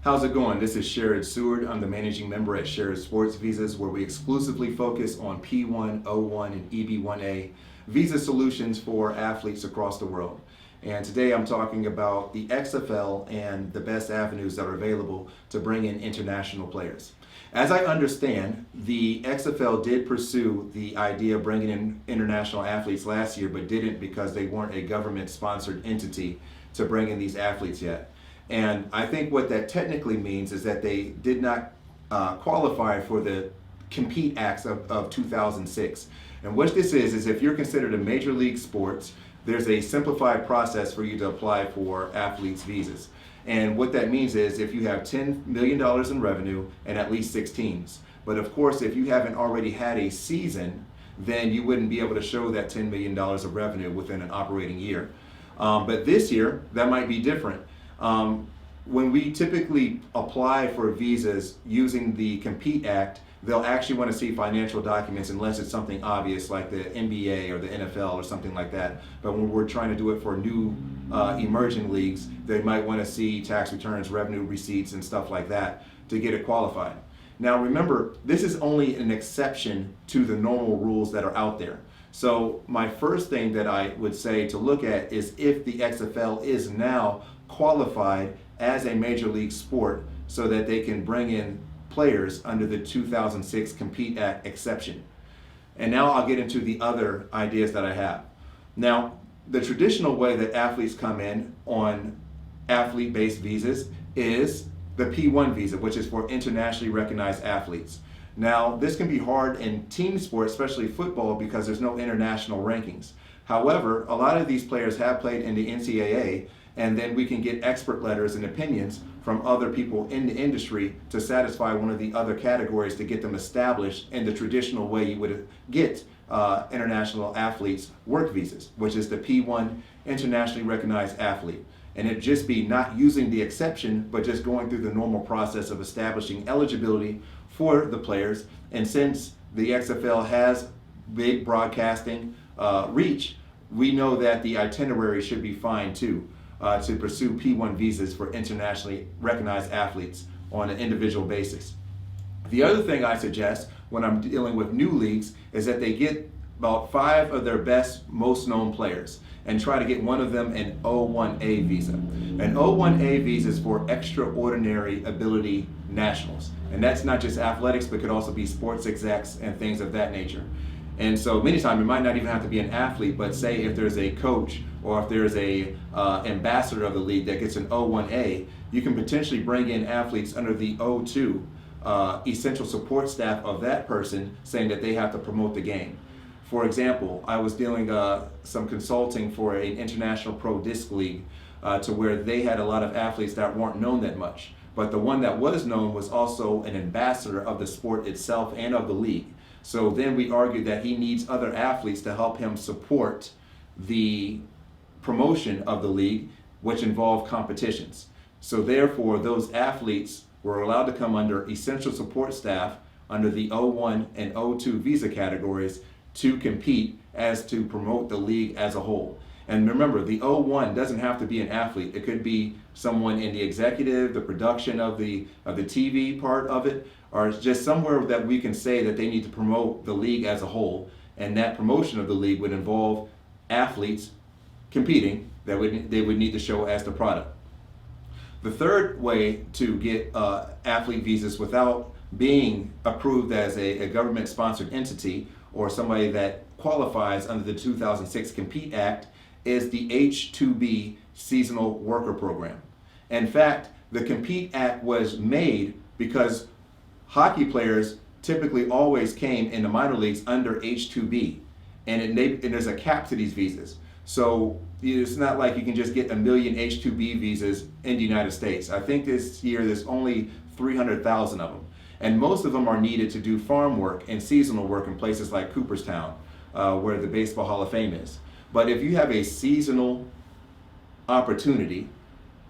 How's it going? This is Sherrod. I'm the managing member at Sherrod Sports Visas, where we exclusively focus on P1, O1, and EB1A visa solutions for athletes across the world. And today I'm talking about the XFL and the best avenues that are available to bring in international players. As I understand, the XFL did pursue the idea of bringing in international athletes last year, but didn't because they weren't a government-sponsored entity to bring in these athletes yet. And I think what that technically means is that they did not qualify for the Compete Acts of 2006. And what this is if you're considered a major league sports, there's a simplified process for you to apply for athletes' visas. And what that means is if you have $10 million in revenue and at least 6 teams. But of course, if you haven't already had a season, then you wouldn't be able to show that $10 million of revenue within an operating year. But this year, that might be different. When we typically apply for visas using the Compete Act, they'll actually want to see financial documents unless it's something obvious like the NBA or the NFL or something like that. But when we're trying to do it for new emerging leagues, they might want to see tax returns, revenue receipts, and stuff like that to get it qualified. Now remember, this is only an exception to the normal rules that are out there. So my first thing that I would say to look at is if the XFL is now qualified as a major league sport so that they can bring in players under the 2006 Compete Act exception. And now I'll get into the other ideas that I have. Now, the traditional way that athletes come in on athlete-based visas is the P1 visa, which is for internationally recognized athletes. Now, this can be hard in team sports, especially football, because there's no international rankings. However, a lot of these players have played in the NCAA, and then we can get expert letters and opinions from other people in the industry to satisfy one of the other categories to get them established in the traditional way you would get international athletes work visas, which is the P1 internationally recognized athlete. And it'd just be not using the exception, but just going through the normal process of establishing eligibility for the players. And since the XFL has big broadcasting reach, we know that the itinerary should be fine too. To pursue P1 visas for internationally recognized athletes on an individual basis. The other thing I suggest when I'm dealing with new leagues is that they get about 5 of their best, most known players and try to get one of them an O1A visa. An O1A visa is for extraordinary ability nationals. And that's not just athletics, but could also be sports execs and things of that nature. And so many times it might not even have to be an athlete, but say if there's a coach or if there's a ambassador of the league that gets an O1A, you can potentially bring in athletes under the O2 essential support staff of that person, saying that they have to promote the game. For example, I was doing some consulting for an international pro disc league to where they had a lot of athletes that weren't known that much. But the one that was known was also an ambassador of the sport itself and of the league. So then we argued that he needs other athletes to help him support the promotion of the league, which involved competitions. So therefore, those athletes were allowed to come under essential support staff under the O1 and O2 visa categories to compete as to promote the league as a whole. And remember, the O1 doesn't have to be an athlete. It could be someone in the executive, the production of the TV part of it, or just somewhere that we can say that they need to promote the league as a whole. And that promotion of the league would involve athletes competing that they would need to show as the product. The third way to get athlete visas without being approved as a government-sponsored entity or somebody that qualifies under the 2006 Compete Act is the H-2B seasonal worker program. In fact, the Compete Act was made because hockey players typically always came in the minor leagues under H-2B, and there's a cap to these visas. So it's not like you can just get 1 million H-2B visas in the United States. I think this year there's only 300,000 of them. And most of them are needed to do farm work and seasonal work in places like Cooperstown, where the Baseball Hall of Fame is. But if you have a seasonal opportunity,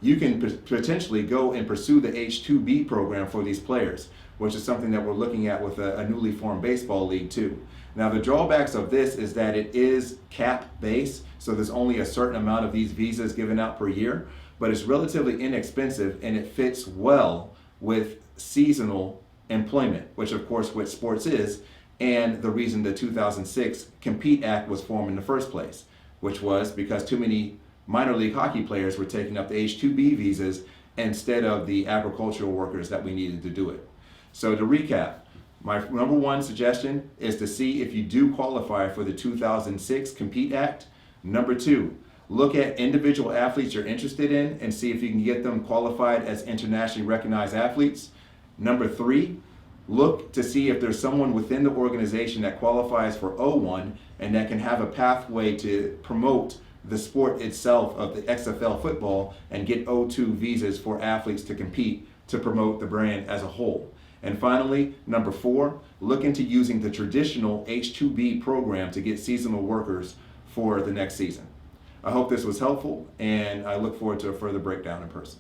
you can potentially go and pursue the H-2B program for these players, which is something that we're looking at with a newly formed baseball league too. Now the drawbacks of this is that it is cap based, so there's only a certain amount of these visas given out per year. but it's relatively inexpensive and it fits well with seasonal employment, which of course what sports is, and the reason the 2006 Compete Act was formed in the first place, which was because too many minor league hockey players were taking up the H-2B visas instead of the agricultural workers that we needed to do it. So to recap, my number one suggestion is to see if you do qualify for the 2006 Compete Act. Number two, look at individual athletes you're interested in and see if you can get them qualified as internationally recognized athletes. Number three, look to see if there's someone within the organization that qualifies for O1 and that can have a pathway to promote the sport itself of the XFL football and get O2 visas for athletes to compete to promote the brand as a whole. And finally, number four, look into using the traditional H-2B program to get seasonal workers for the next season. I hope this was helpful, and I look forward to a further breakdown in person.